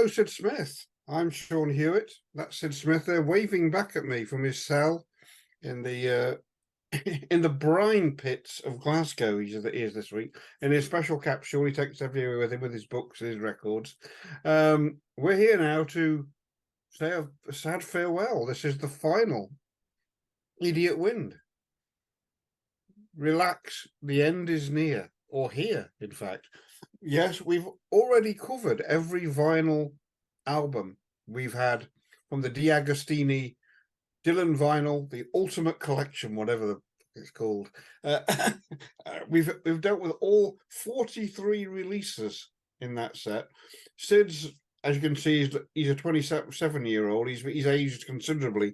Hello, Sid Smith. I'm Sean Hewitt. That's Sid Smith there, waving back at me from his cell in the in the brine pits of Glasgow. He is this week in his special capsule. He takes everywhere with him with his books and his records. We're here now to say a sad farewell. This is the final Idiot Wind. Relax, the end is near, or here, in fact. Yes, we've already covered every vinyl album we've had from the D'Agostini Dylan vinyl, the Ultimate Collection, whatever it's called. We've dealt with all 43 releases in that set. Sid's, as you can see, he's a 27-year-old. He's aged considerably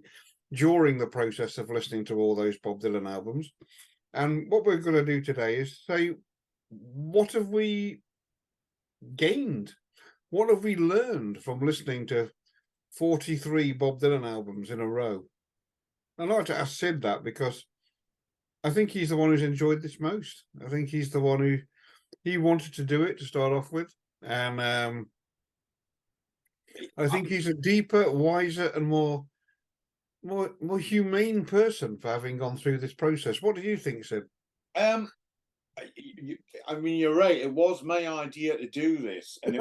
during the process of listening to all those Bob Dylan albums. And what we're going to do today is say, what have we gained? What have we learned from listening to 43 Bob Dylan albums in a row? I'd like to ask Sid that because I think he's the one who's enjoyed this most. I think he's the one who he wanted to do it to start off with. And I think he's a deeper, wiser, and more humane person for having gone through this process. What do you think, Sid? I mean, you're right. It was my idea to do this, and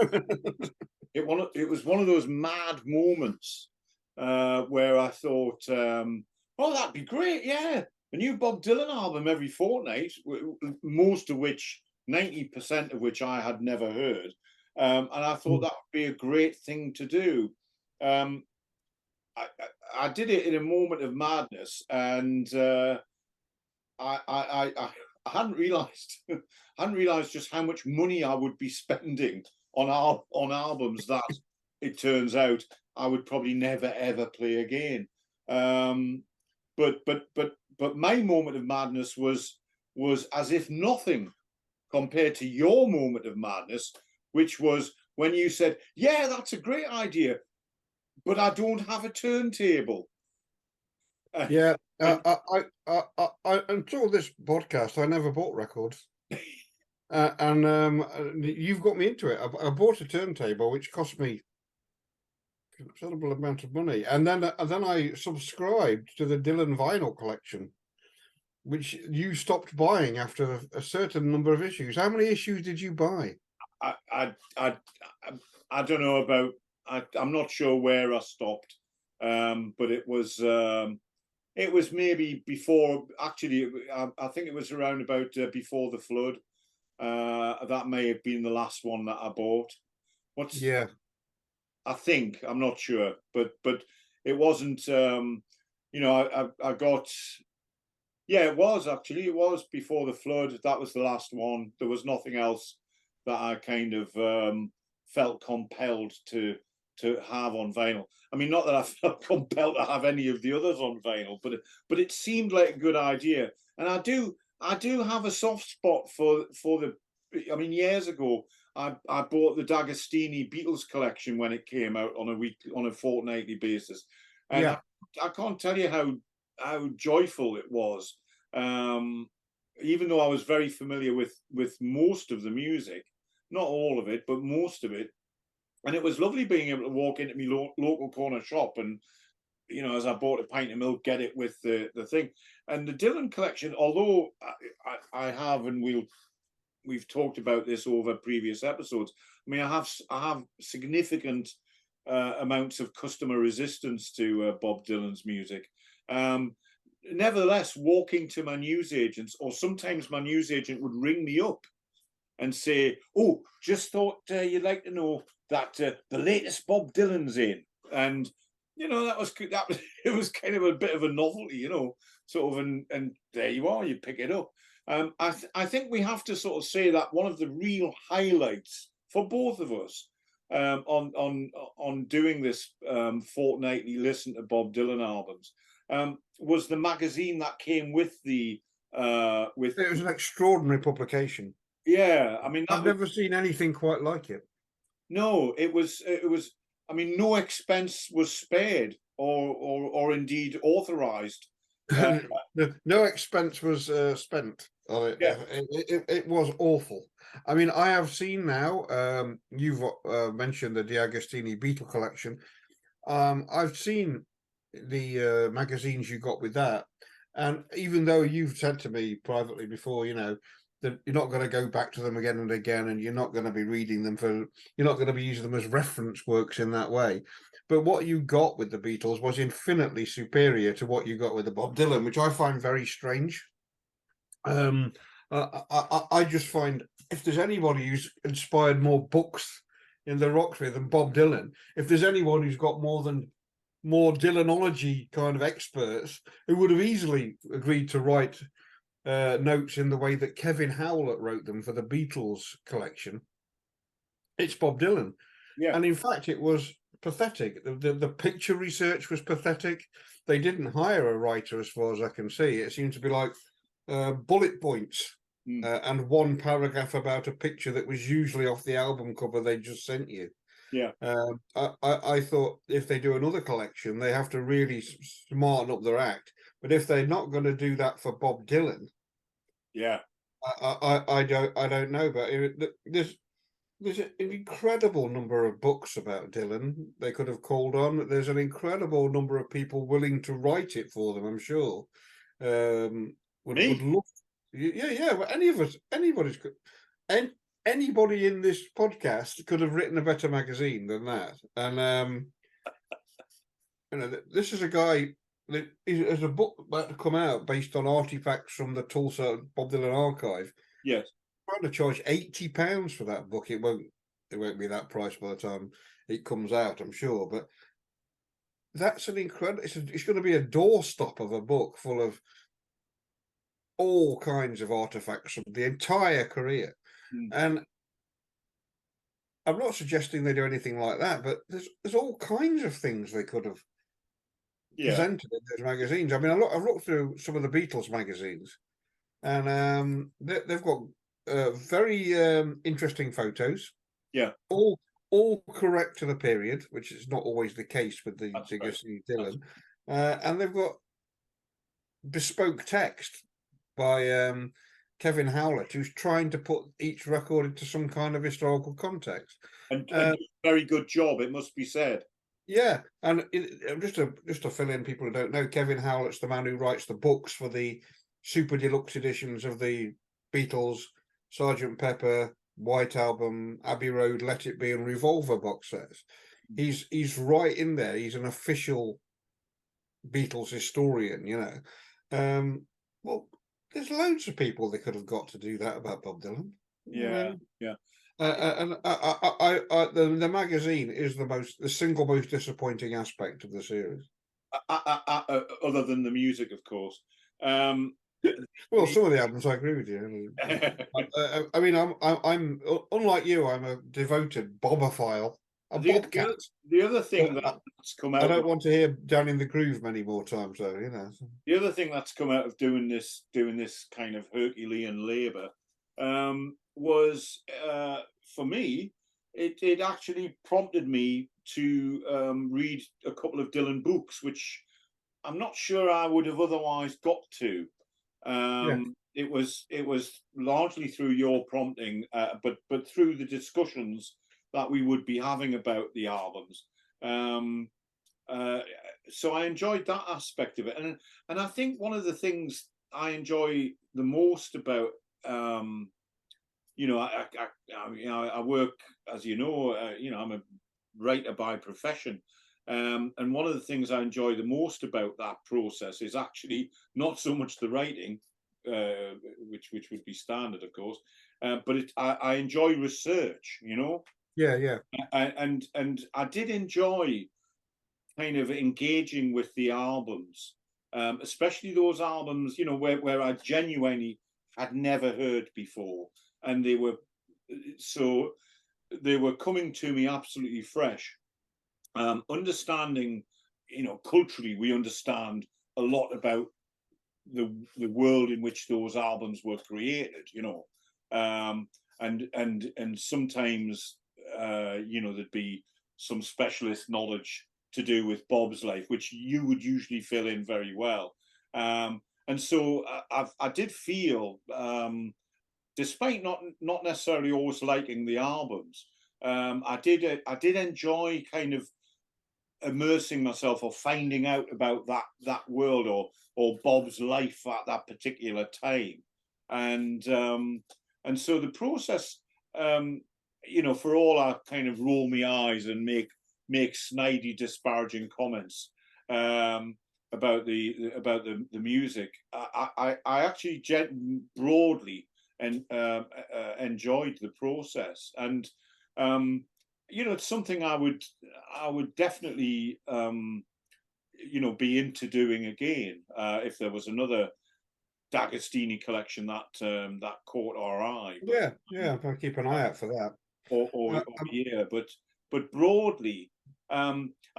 it was one of those mad moments where I thought, "Oh, that'd be great! Yeah, a new Bob Dylan album every fortnight." Most of which, 90% of which, I had never heard, and I thought that would be a great thing to do. I did it in a moment of madness, and I hadn't realised just how much money I would be spending on albums that it turns out I would probably never ever play again. But my moment of madness was as if nothing compared to your moment of madness, which was when you said, "Yeah, that's a great idea, but I don't have a turntable." Yeah, until this podcast, I never bought records, and you've got me into it. I bought a turntable, which cost me a considerable amount of money, and then I subscribed to the Dylan vinyl collection, which you stopped buying after a certain number of issues. How many issues did you buy? I don't know about. I'm not sure where I stopped, but it was maybe before. Actually, I think it was around about before the flood. That may have been the last one that I bought. Yeah, I think, I'm not sure, but it wasn't. I got. Yeah, it was before the flood. That was the last one. There was nothing else that I kind of felt compelled to have on vinyl. I mean, not that I felt compelled to have any of the others on vinyl, but it seemed like a good idea. And I do have a soft spot for the. I mean, years ago, I bought the D'Agostini Beatles collection when it came out on a fortnightly basis, and yeah. I can't tell you how joyful it was. Even though I was very familiar with most of the music, not all of it, but most of it. And it was lovely being able to walk into my local corner shop and, as I bought a pint of milk, get it with the thing. And the Dylan collection, although I have, and we've talked about this over previous episodes. I mean, I have significant amounts of customer resistance to Bob Dylan's music. Nevertheless, walking to my newsagents, or sometimes my newsagent would ring me up and say, "Oh, just thought you'd like to know that the latest Bob Dylan's in," and that was it was kind of a bit of a novelty, sort of, and there you are, you pick it up. I think we have to sort of say that one of the real highlights for both of us on doing this fortnightly listen to Bob Dylan albums was the magazine that came with the with. It was an extraordinary publication. Yeah, I mean, I've never seen anything quite like it. No, it was. I mean, no expense was spared or indeed authorized. No expense was spent. Yeah. It was awful. I mean, I have seen now. You've mentioned the D'Agostini Beatle collection. I've seen the magazines you got with that, and even though you've said to me privately before, that you're not going to go back to them again and again, and you're not going to be reading them you're not going to be using them as reference works in that way. But what you got with the Beatles was infinitely superior to what you got with the Bob Dylan, which I find very strange. I just find if there's anybody who's inspired more books in the rock sphere than Bob Dylan, if there's anyone who's got more Dylanology kind of experts who would have easily agreed to write notes in the way that Kevin Howlett wrote them for the Beatles collection, it's Bob Dylan. Yeah. And in fact, it was pathetic. The picture research was pathetic. They didn't hire a writer, as far as I can see. It seemed to be like bullet points and one paragraph about a picture that was usually off the album cover they just sent you. Yeah. I thought if they do another collection, they have to really smarten up their act. But if they're not going to do that for Bob Dylan, yeah, I don't know. But there's an incredible number of books about Dylan they could have called on. There's an incredible number of people willing to write it for them, I'm sure. Would love. Yeah. Well, anybody's and anybody in this podcast could have written a better magazine than that. And this is a guy that has a book about to come out based on artifacts from the Tulsa Bob Dylan archive. Yes. Trying to charge £80 for that book. It won't be that price by the time it comes out, I'm sure. But that's an incredible. It's going to be a doorstop of a book full of all kinds of artifacts from the entire career. And I'm not suggesting they do anything like that, but there's all kinds of things they could have presented in those magazines. I mean, I've looked through some of the Beatles magazines, and they've got very interesting photos. Yeah. All correct to the period, which is not always the case with the Dylan. And they've got bespoke text by Kevin Howlett, who's trying to put each record into some kind of historical context. And very good job, it must be said. Yeah, and just to fill in people who don't know, Kevin Howlett's the man who writes the books for the super deluxe editions of the Beatles, Sgt. Pepper, White Album, Abbey Road, Let It Be, and Revolver box sets. He's right in there. He's an official Beatles historian, Well, there's loads of people they could have got to do that about Bob Dylan. Yeah. And the magazine is the single most disappointing aspect of the series. Other than the music, of course. Well, some of the albums, I agree with you. I mean, I'm unlike you. I'm a devoted Bobophile, a Bobcat. The other thing that's come out. I don't want to hear "Down in the Groove" many more times, though. The other thing that's come out of doing this kind of Herculean labour was for me. It actually prompted me to read a couple of Dylan books, which I'm not sure I would have otherwise got to. It was largely through your prompting, but through the discussions that we would be having about the albums. So I enjoyed that aspect of it, and I think one of the things I enjoy the most about I work, as you know, I'm a writer by profession. And one of the things I enjoy the most about that process is actually not so much the writing, which would be standard, of course, but I enjoy research, Yeah. And I did enjoy kind of engaging with the albums, especially those albums, where I genuinely had never heard before, and they were coming to me absolutely fresh. Understanding, culturally, we understand a lot about the world in which those albums were created, and sometimes, there'd be some specialist knowledge to do with Bob's life, which you would usually fill in very well. And so I did feel, despite not necessarily always liking the albums, I did enjoy kind of immersing myself or finding out about that world or Bob's life at that particular time, and so the process, for all I kind of roll my eyes and make snidey, disparaging comments about the music, I actually broadly and enjoyed the process, and it's something I would definitely be into doing again if there was another D'Agostini collection that caught our eye. Yeah, I'll keep an eye out for that. Or yeah, but broadly, I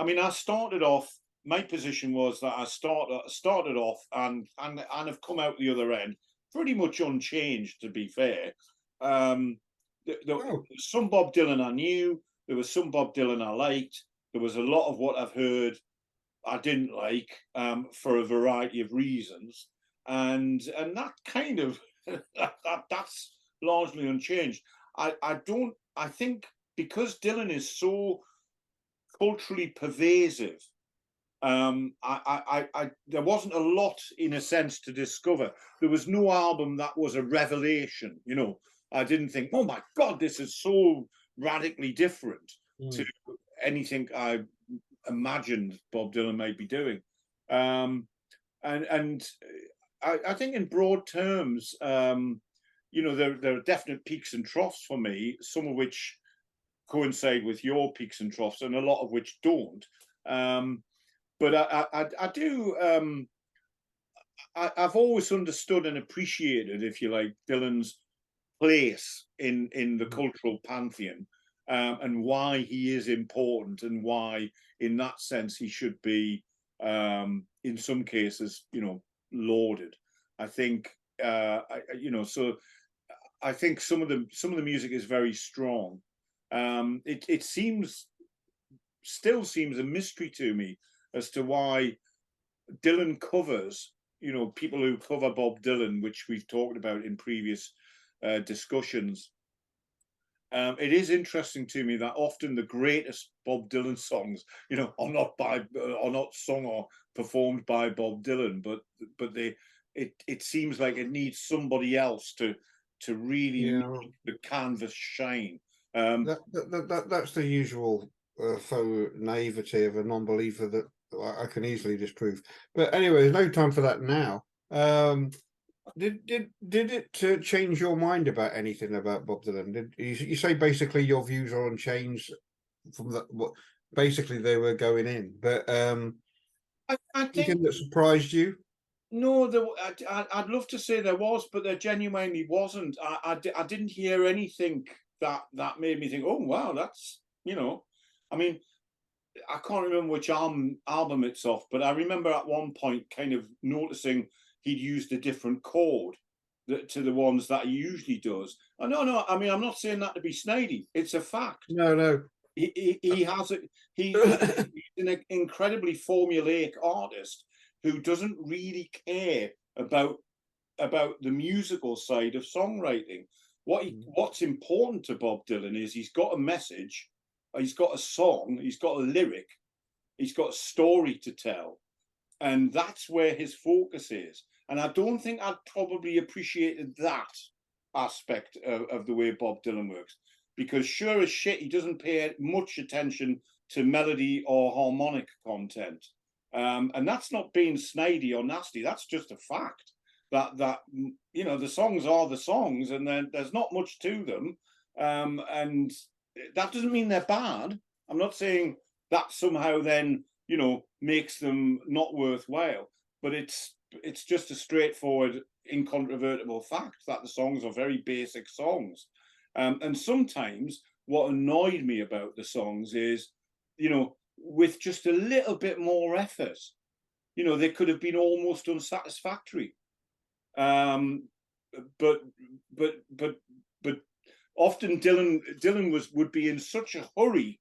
mean, I started off. My position was that I started off and have come out the other end pretty much unchanged. To be fair, there was some Bob Dylan I knew. There was some Bob Dylan I liked. There was a lot of what I've heard I didn't like for a variety of reasons, and that kind of that's largely unchanged. I think because Dylan is so culturally pervasive, there wasn't a lot, in a sense, to discover. There was no album that was a revelation. I didn't think, oh my God, this is so radically different to anything I imagined Bob Dylan might be doing. And I think in broad terms, there are definite peaks and troughs for me, some of which coincide with your peaks and troughs, and a lot of which don't. But I do. I've always understood and appreciated, if you like, Dylan's place in the cultural pantheon, and why he is important, and why, in that sense, he should be, in some cases, lauded. I think, so I think some of the music is very strong. It still seems a mystery to me as to why Dylan covers, people who cover Bob Dylan, which we've talked about in previous discussions. It is interesting to me that often the greatest Bob Dylan songs, are not sung or performed by Bob Dylan, but it seems like it needs somebody else to really make the canvas shine. That's the usual faux naivety of a non-believer that I can easily disprove. But anyway, there's no time for that now. Did it change your mind about anything about Bob Dylan? Did you say basically your views are unchanged from what basically they were going in? But I think anything that surprised you? No, I'd love to say there was, but there genuinely wasn't. I didn't hear anything that made me think, oh wow, that's I mean, I can't remember which album it's off, but I remember at one point kind of noticing he'd used a different chord to the ones that he usually does. Oh, no, I mean, I'm not saying that to be snidey. It's a fact. No. He has it. He's an incredibly formulaic artist who doesn't really care about the musical side of songwriting. What's important to Bob Dylan is he's got a message, he's got a song, he's got a lyric, he's got a story to tell, and that's where his focus is. And I don't think I'd probably appreciated that aspect of the way Bob Dylan works, because sure as shit, he doesn't pay much attention to melody or harmonic content. And that's not being snidey or nasty. That's just a fact that the songs are the songs, and then there's not much to them. And that doesn't mean they're bad. I'm not saying that somehow then makes them not worthwhile, but it's just a straightforward, incontrovertible fact that the songs are very basic songs. And sometimes what annoyed me about the songs is, with just a little bit more effort, they could have been almost unsatisfactory. But often Dylan would be in such a hurry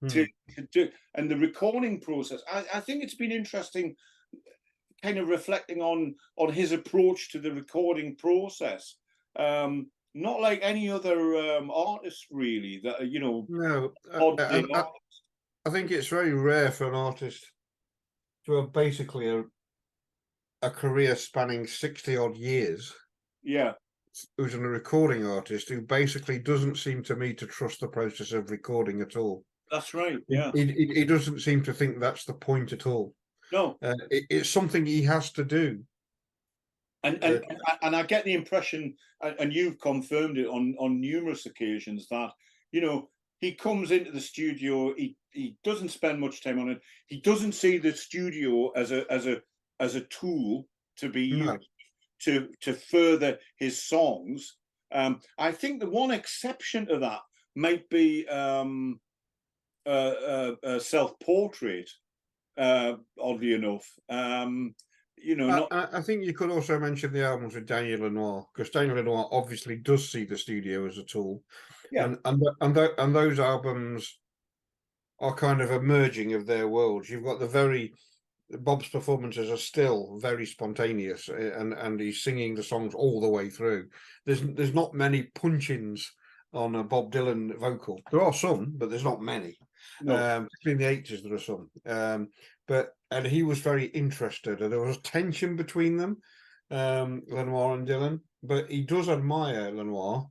to do, and the recording process. I think it's been interesting, kind of reflecting on his approach to the recording process. Not like any other artist, really. That No, odd artist. I think it's very rare for an artist to have basically a career spanning 60 odd years. Yeah, Who's a recording artist who basically doesn't seem to me to trust the process of recording at all. that's right. Yeah, He doesn't seem to think that's the point at all. no, It's something he has to do. and I get the impression, and you've confirmed it on numerous occasions, that he comes into the studio. He doesn't spend much time on it. He doesn't see the studio as a tool to be used to further his songs. I think the one exception to that might be a self-portrait. Oddly enough, I think you could also mention the albums with Daniel Lanois, because Daniel Lanois obviously does see the studio as a tool, yeah, and those albums are kind of a merging of their worlds. You've got Bob's performances are still very spontaneous, and he's singing the songs all the way through. There's not many punch-ins on a Bob Dylan vocal. There are some, but there's not many. no. Particularly in the 80s, there are some. And he was very interested, and there was tension between them, Lanois and Dylan. But he does admire Lanois,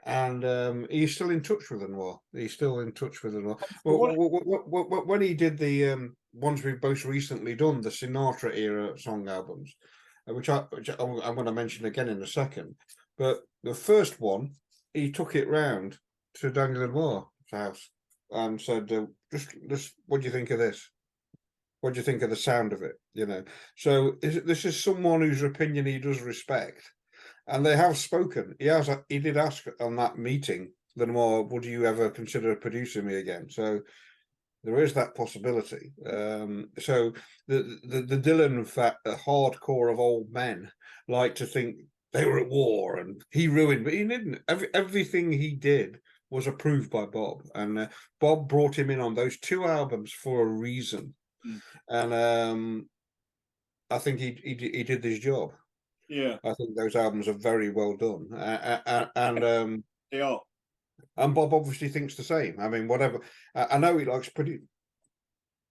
and he's still in touch with Lanois. Well, when he did the ones we've most recently done, the Sinatra era song albums, which I'm going to mention again in a second. But the first one, he took it round to Daniel Lanois' house and said, just what do you think of this? What do you think of the sound of it? So this is someone whose opinion he does respect, and they have spoken. He did ask on that meeting, Lanois, would you ever consider producing me again? So there is that possibility. So the Dylan hardcore of old men like to think they were at war and he ruined, but he didn't. Everything he did was approved by Bob, and Bob brought him in on those 2 albums for a reason. And I think he did his job. Yeah, I think those albums are very well done, and they are. And Bob obviously thinks the same. I mean, whatever. I know he likes to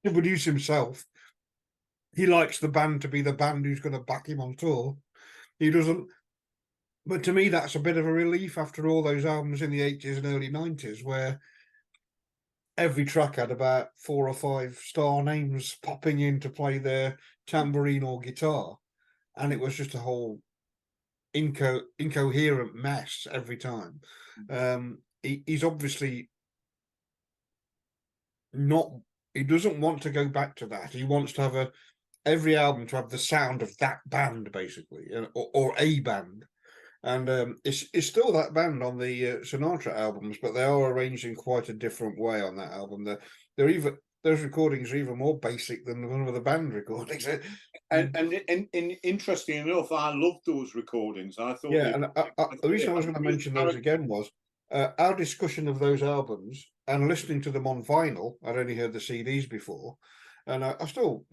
produce himself. He likes the band to be the band who's going to back him on tour. He doesn't. But to me, that's a bit of a relief after all those albums in the 80s and early 90s, where every track had about 4 or 5 star names popping in to play their tambourine or guitar. And it was just a whole incoherent mess every time. He's obviously not. He doesn't want to go back to that. He wants to have every album to have the sound of that band, basically, or a band. And it's still that band on the Sinatra albums, but they are arranged in quite a different way on that album. Those recordings are even more basic than one of the band recordings. And interesting enough, I loved those recordings. I thought, and the reason I was going to mention those again was our discussion of those albums and listening to them on vinyl. I'd only heard the CDs before, and I still,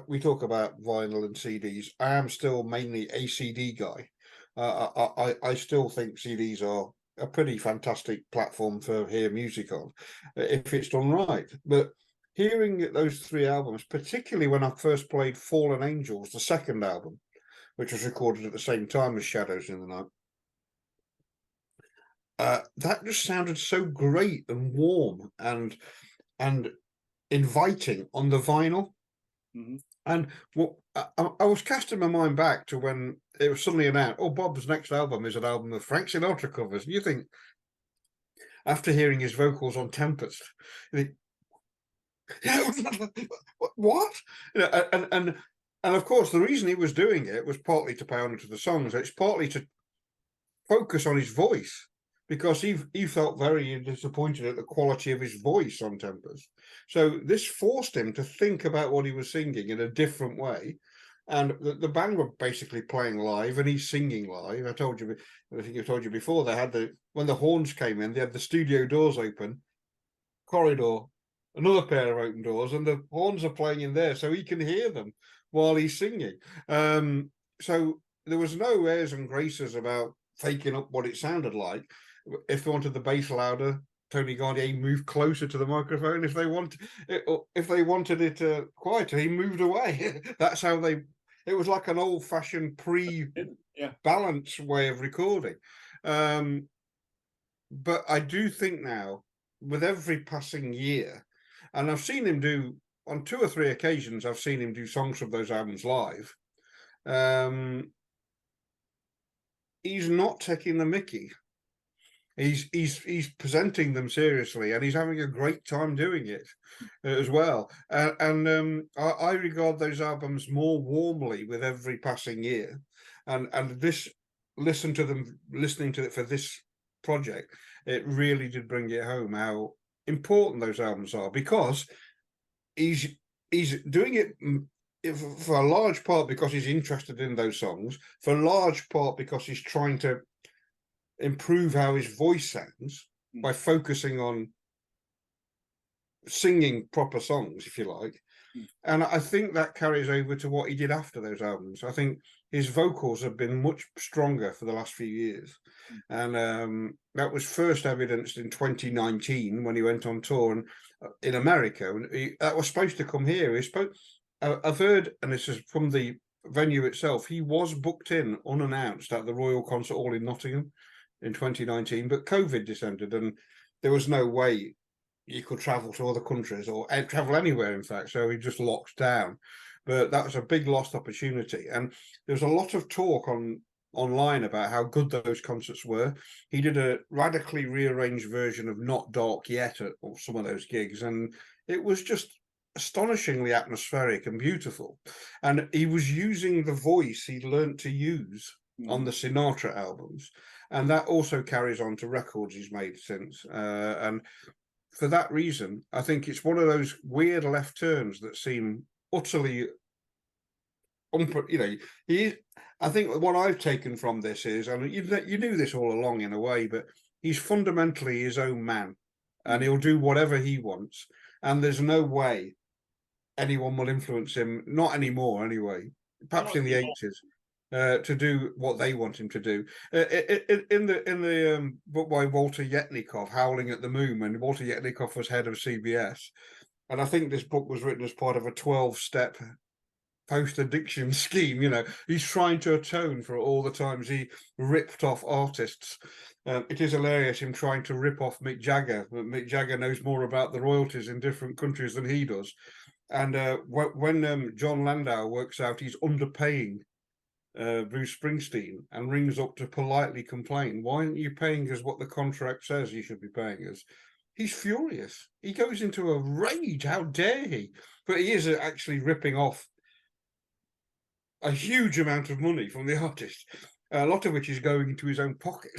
we talk about vinyl and CDs. I am still mainly a CD guy. I still think CDs are a pretty fantastic platform for hear music on, if it's done right. But hearing those 3 albums, particularly when I first played Fallen Angels, the second album, which was recorded at the same time as Shadows in the Night, that just sounded so great and warm and inviting on the vinyl. Mm-hmm. And I was casting my mind back to when it was suddenly announced, Bob's next album is an album of Frank Sinatra covers. And you think, after hearing his vocals on Tempest, you think, what? And of course, the reason he was doing it was partly to pay honor to the songs. It's partly to focus on his voice, because he felt very disappointed at the quality of his voice on Tempest. So this forced him to think about what he was singing in a different way. And the band were basically playing live, and he's singing live. I think I told you before, they had when the horns came in, they had the studio doors open, corridor, another pair of open doors, and the horns are playing in there, so he can hear them while he's singing. So there was no airs and graces about faking up what it sounded like. If they wanted the bass louder, Tony Garnier moved closer to the microphone. If they wanted it quieter, he moved away. That's how they. It was like an old-fashioned pre-balance way of recording. But I do think now, with every passing year, and I've seen him do on 2 or 3 occasions, I've seen him do songs from those albums live. He's not taking the mickey. He's presenting them seriously, and he's having a great time doing it as well. I regard those albums more warmly with every passing year, and listening to it for this project, it really did bring it home how important those albums are, because he's doing it for a large part because he's interested in those songs, for a large part because he's trying to improve how his voice sounds by focusing on singing proper songs, if you like. And I think that carries over to what he did after those albums. I think his vocals have been much stronger for the last few years. And that was first evidenced in 2019 when he went on tour and, in America. And that was supposed to come here. I've heard, and this is from the venue itself, he was booked in unannounced at the Royal Concert Hall in Nottingham in 2019, but COVID descended and there was no way you could travel to other countries or travel anywhere, in fact, so he just locked down. But that was a big lost opportunity, and there was a lot of talk online about how good those concerts were. He did a radically rearranged version of Not Dark Yet at some of those gigs, and it was just astonishingly atmospheric and beautiful. And he was using the voice he'd learnt to use on the Sinatra albums, and that also carries on to records he's made since. And for that reason, I think it's one of those weird left turns that seem utterly, I think what I've taken from this is, and you knew this all along in a way, but he's fundamentally his own man, and he'll do whatever he wants, and there's no way anyone will influence him, not anymore anyway, perhaps in the 80s. To do what they want him to do. In the book by Walter Yetnikoff, Howling at the Moon, when Walter Yetnikoff was head of CBS, and I think this book was written as part of a 12-step post-addiction scheme. He's trying to atone for all the times he ripped off artists. It is hilarious him trying to rip off Mick Jagger. Mick Jagger knows more about the royalties in different countries than he does. And when John Landau works out he's underpaying Bruce Springsteen and rings up to politely complain, why aren't you paying us what the contract says you should be paying us? He's furious. He goes into a rage. How dare he? But he is actually ripping off a huge amount of money from the artist, a lot of which is going into his own pocket,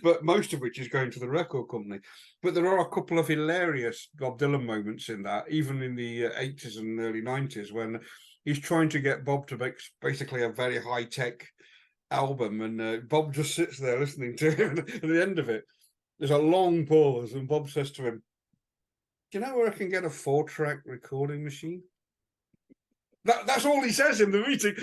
but most of which is going to the record company. But there are a couple of hilarious Bob Dylan moments in that, even in the 80s and early 90s, when he's trying to get Bob to make basically a very high-tech album, and Bob just sits there listening to him. At the end of it, there's a long pause, and Bob says to him, "Do you know where I can get a 4-track recording machine?" That's all he says in the meeting.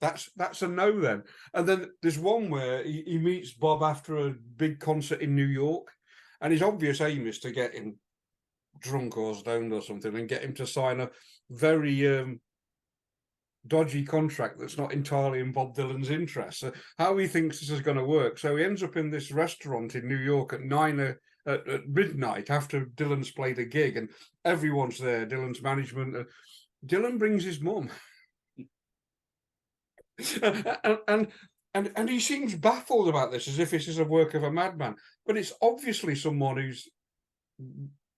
That's a no then. And then there's one where he meets Bob after a big concert in New York, and his obvious aim is to get him drunk or stoned or something and get him to sign a very dodgy contract that's not entirely in Bob Dylan's interest. So how he thinks this is going to work. So he ends up in this restaurant in New York at midnight after Dylan's played a gig, and everyone's there, Dylan's management. Dylan brings his mum. and he seems baffled about this, as if this is a work of a madman. But it's obviously someone who's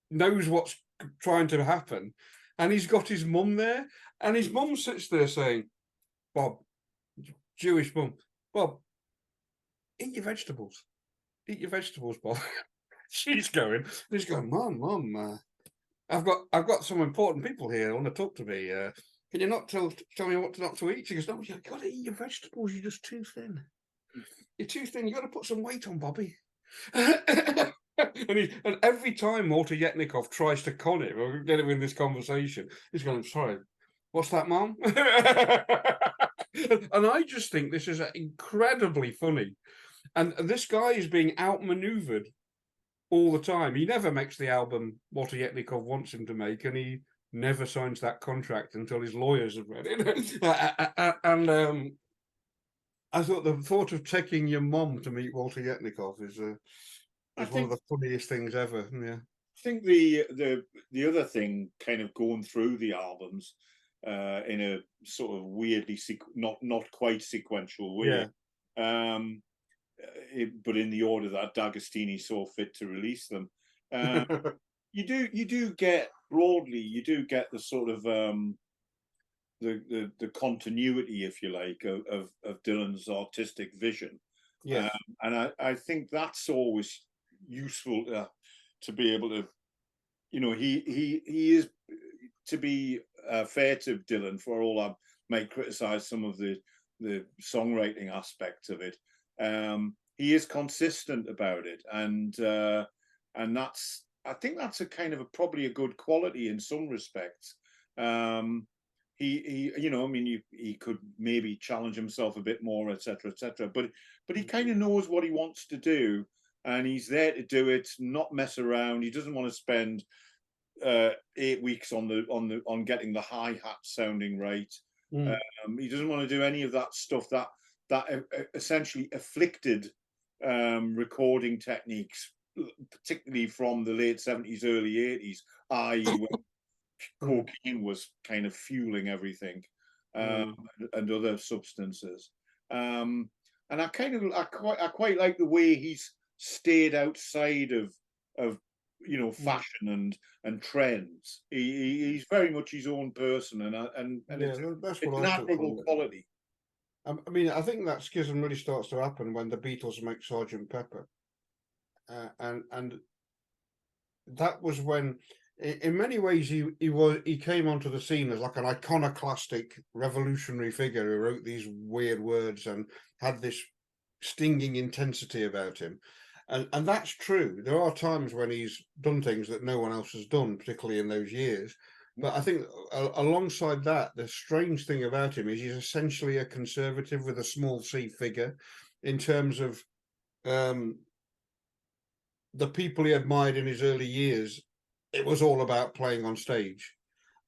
knows what's trying to happen, and he's got his mum there, and his mum sits there saying, "Bob, Jewish mum, Bob, eat your vegetables, Bob." He's going, Mum, I've got some important people here who want to talk to me. Can you not tell me what not to eat? She goes, "No, you've got to eat your vegetables. You're just too thin. You're too thin. You've got to put some weight on, Bobby." And every time Walter Yetnikoff tries to con him or get him in this conversation, he's going, "Sorry, What's that, Mom? And I just think this is incredibly funny. And this guy is being outmaneuvered all the time. He never makes the album Walter Yetnikov wants him to make, and he never signs that contract until his lawyers have read it. And I thought the thought of taking your mom to meet Walter Yetnikov is one of the funniest things ever. Yeah. I think the other thing, kind of going through the albums in a sort of weirdly not quite sequential way, but in the order that D'Agostini saw fit to release them, you do get broadly, you do get the sort of the continuity, if you like, of Dylan's artistic vision. Yeah. And I think that's always useful to be able to, you know, he is, to be fair to Dylan, for all I might criticize some of the songwriting aspects of it, he is consistent about it, and that's, I think that's a kind of probably a good quality in some respects. He you know, I mean, he could maybe challenge himself a bit more, etc., etc., but he kind of knows what he wants to do, and he's there to do it, not mess around. He doesn't want to spend 8 weeks on getting the hi-hat sounding right. He doesn't want to do any of that stuff that essentially afflicted recording techniques, particularly from the late 70s, early 80s, i.e. when cocaine was kind of fueling everything, and other substances. And I quite like the way he's stayed outside of you know, fashion and trends. He's very much his own person, and yeah, that's it's what an I took admirable from it. quality. I mean, I think that schism really starts to happen when the Beatles make Sgt. Pepper, and that was when, in many ways, he came onto the scene as like an iconoclastic revolutionary figure who wrote these weird words and had this stinging intensity about him. And that's true. There are times when he's done things that no one else has done, particularly in those years. But I think alongside that, the strange thing about him is he's essentially a conservative with a small c figure, in terms of the people he admired in his early years. It was all about playing on stage.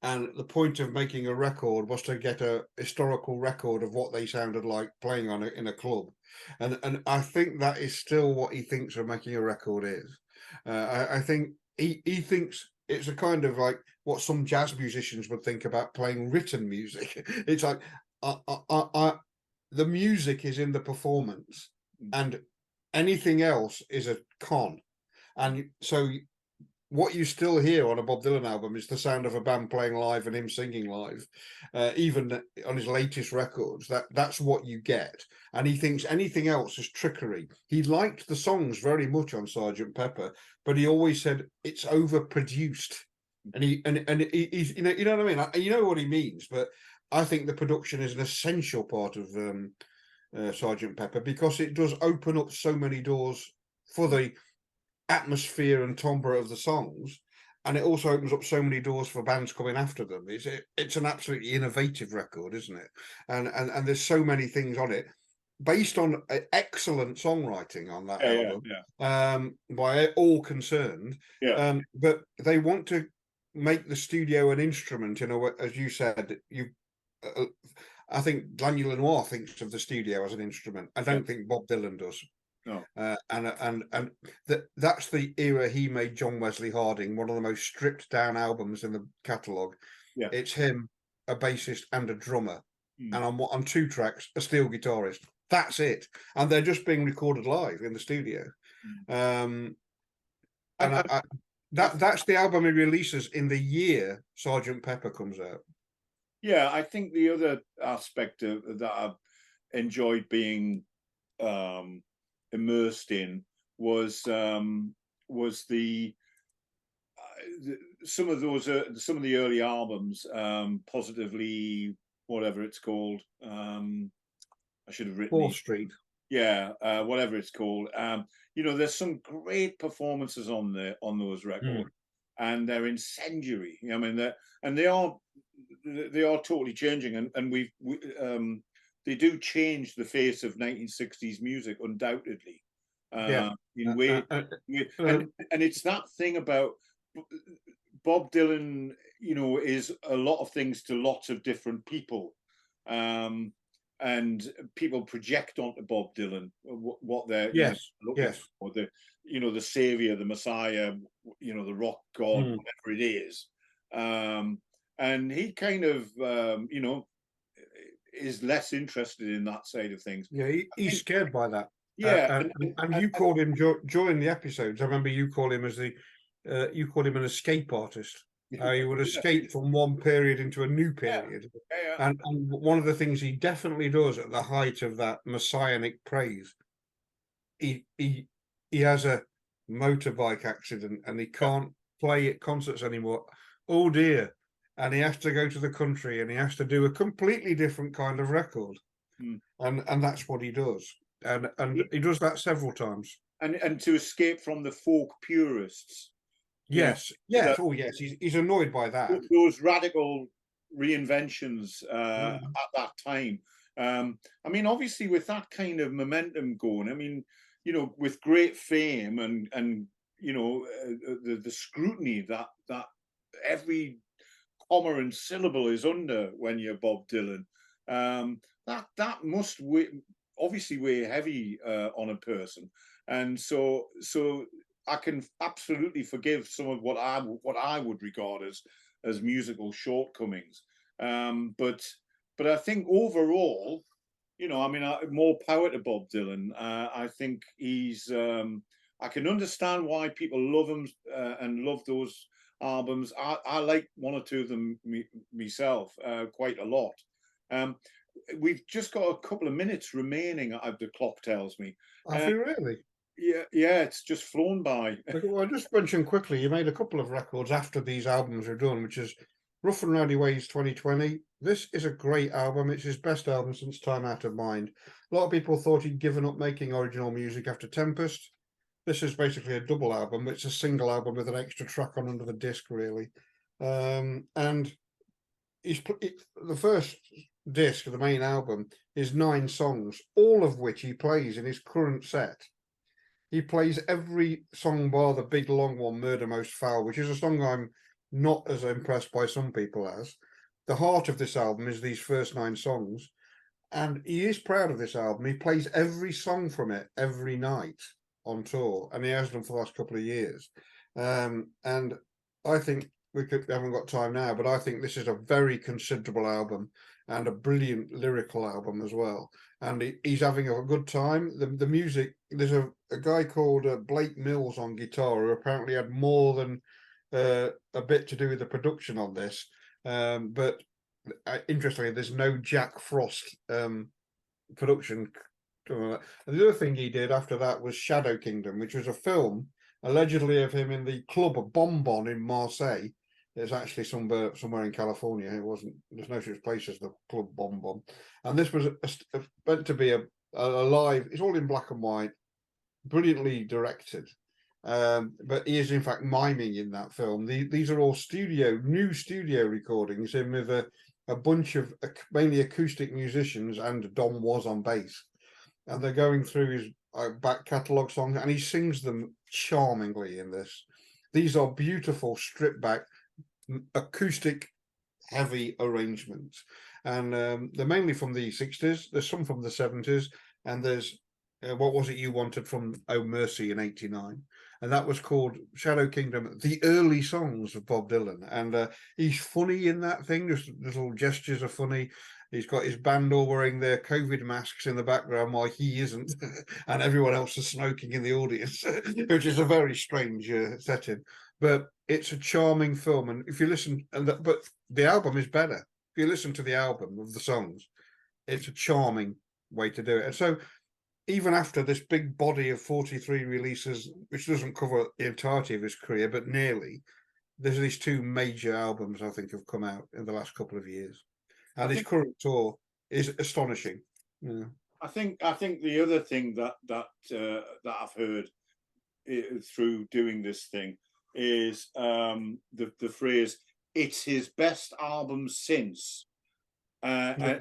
And the point of making a record was to get a historical record of what they sounded like playing on it in a club. And I think that is still what he thinks of making a record is. I think he thinks it's a kind of like what some jazz musicians would think about playing written music. It's like the music is in the performance, and anything else is a con. And so what you still hear on a Bob Dylan album is the sound of a band playing live and him singing live. Even on his latest records, that's what you get. And he thinks anything else is trickery. He liked the songs very much on Sgt. Pepper, but he always said it's overproduced. And he's, you know what I mean. You know what he means, but I think the production is an essential part of Sgt. Pepper, because it does open up so many doors for the atmosphere and timbre of the songs, and it also opens up so many doors for bands coming after them. It's an absolutely innovative record, isn't it? And there's so many things on it based on excellent songwriting on that album, by all concerned. But they want to make the studio an instrument in a way, as you said. I think Daniel Lanois thinks of the studio as an instrument. I don't think Bob Dylan does. No. And that's the era he made John Wesley Harding, one of the most stripped down albums in the catalogue. It's him, a bassist and a drummer, and on 2 tracks, a steel guitarist. That's it, and they're just being recorded live in the studio. That's the album he releases in the year Sgt. Pepper comes out. Yeah, I think the other aspect of that I've enjoyed being immersed in was the some of the early albums, Positively, whatever it's called. I should have written 4th Street. Yeah, whatever it's called. You know, there's some great performances on those records, and they're incendiary. I mean, they are they are totally changing, and they do change the face of 1960s music undoubtedly. Yeah. In way, and it's that thing about Bob Dylan, is a lot of things to lots of different people. And people project onto Bob Dylan what they're Yes. looking Yes. for, the savior, the messiah, the rock god, whatever it is. And he kind of is less interested in that side of things. Yeah, he's scared by that. Yeah, and you called him during the episodes. I remember you called him as you called him an escape artist. He would escape from one period into a new period. Yeah. And one of the things he definitely does at the height of that messianic praise, he has a motorbike accident and he can't play at concerts anymore. Oh dear. And he has to go to the country and he has to do a completely different kind of record. And that's what he does. And he does that several times. And to escape from the folk purists. Yes. Oh yes, he's annoyed by that. Those radical reinventions at that time. I mean, obviously, with that kind of momentum going, I mean, with great fame and the scrutiny that every comma and syllable is under when you're Bob Dylan, that must obviously weigh heavy on a person, and so I can absolutely forgive some of what I would regard as musical shortcomings, but I think overall, I mean, more power to Bob Dylan. I think he's. I can understand why people love him and love those albums. I like one or two of them myself quite a lot. We've just got a couple of minutes remaining, the clock tells me. Have you really? Yeah, it's just flown by. Well, I just mentioned quickly, you made a couple of records after these albums were done, which is Rough and Rowdy Ways 2020. This is a great album. It's his best album since Time Out of Mind. A lot of people thought he'd given up making original music after Tempest. This is basically a double album. It's a single album with an extra track on under the disc, really. And the first disc, the main album, is 9 songs, all of which he plays in his current set. He plays every song bar the big long one, Murder Most Foul, which is a song I'm not as impressed by some people as. The heart of this album is these first 9 songs, and he is proud of this album. He plays every song from it every night on tour, and he has done for the last couple of years. And I think we haven't got time now, but I think this is a very considerable album and a brilliant lyrical album as well. And he's having a good time. The music, there's a guy called Blake Mills on guitar who apparently had more than a bit to do with the production on this. But interestingly, there's no Jack Frost production. And the other thing he did after that was Shadow Kingdom, which was a film allegedly of him in the Club Bonbon in Marseille. It's actually somewhere in California. It wasn't. There's no such place as the Club Bonbon. And this was meant to be a live. It's all in black and white, brilliantly directed. But he is in fact miming in that film. These are all new studio recordings. Him with a bunch of mainly acoustic musicians, and Dom was on bass. And they're going through his back catalogue songs, and he sings them charmingly in this. These are beautiful, stripped back, acoustic, heavy arrangements. And they're mainly from the 60s. There's some from the 70s. And there's What Was It You Wanted from Oh Mercy in 89. And that was called Shadow Kingdom, the early songs of Bob Dylan. And he's funny in that thing. Just little gestures are funny. He's got his band all wearing their COVID masks in the background while he isn't, and everyone else is smoking in the audience, which is a very strange setting. But it's a charming film, and if you listen, but the album is better. If you listen to the album of the songs, it's a charming way to do it. And so, even after this big body of 43 releases, which doesn't cover the entirety of his career, but nearly, there's these 2 major albums I think have come out in the last couple of years. And his current tour is astonishing. Yeah. I think the other thing that I've heard through doing this thing is the phrase it's his best album since. Yeah.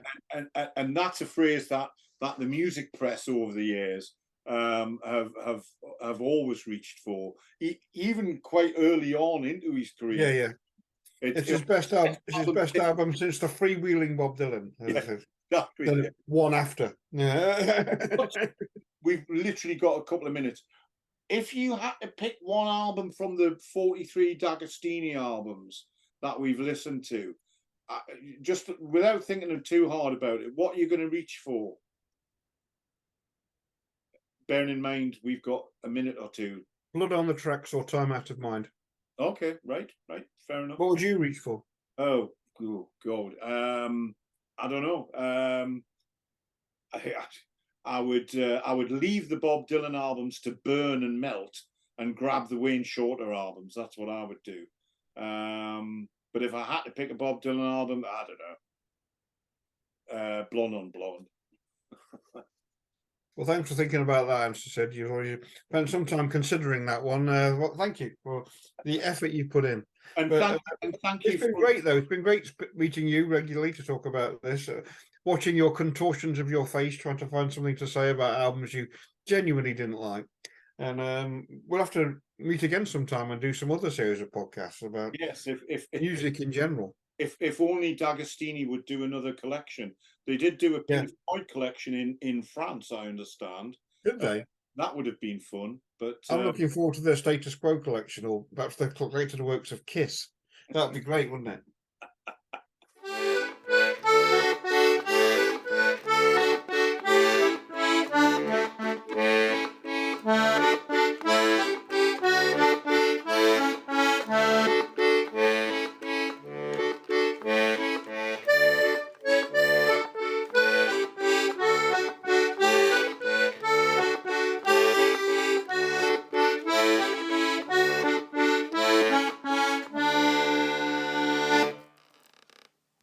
And that's a phrase that the music press over the years have always reached for, even quite early on into his Yeah, career. yeah. It's his It best album. It's his best since. album since the freewheeling Bob Dylan. Yeah, exactly. The one after. Yeah. We've literally got a couple of minutes. If you had to pick one album from the 43 D'Agostini albums that we've listened to, just without thinking too hard about it, what are you going to reach for? Bearing in mind we've got a minute or two. Blood on the Tracks or Time Out of Mind. Okay, right, fair enough. What would you reach for? Oh, God. I don't know. I would leave the Bob Dylan albums to burn and melt and grab the Wayne Shorter albums. That's what I would do. But if I had to pick a Bob Dylan album, I don't know. Blonde on Blonde. Well, thanks for thinking about that. As I said, you've already spent some time considering that one. Well, thank you for the effort you put in. And thank you. It's been great, though. It's been great meeting you regularly to talk about this. Watching your contortions of your face, trying to find something to say about albums you genuinely didn't like. And we'll have to meet again sometime and do some other series of podcasts about music in general. If only D'Agostini would do another collection. They did do a Pink Floyd collection in France, I understand. Did they? That would have been fun. But I'm looking forward to their Status Quo collection, or perhaps the collected works of Kiss. That'd be great, wouldn't it?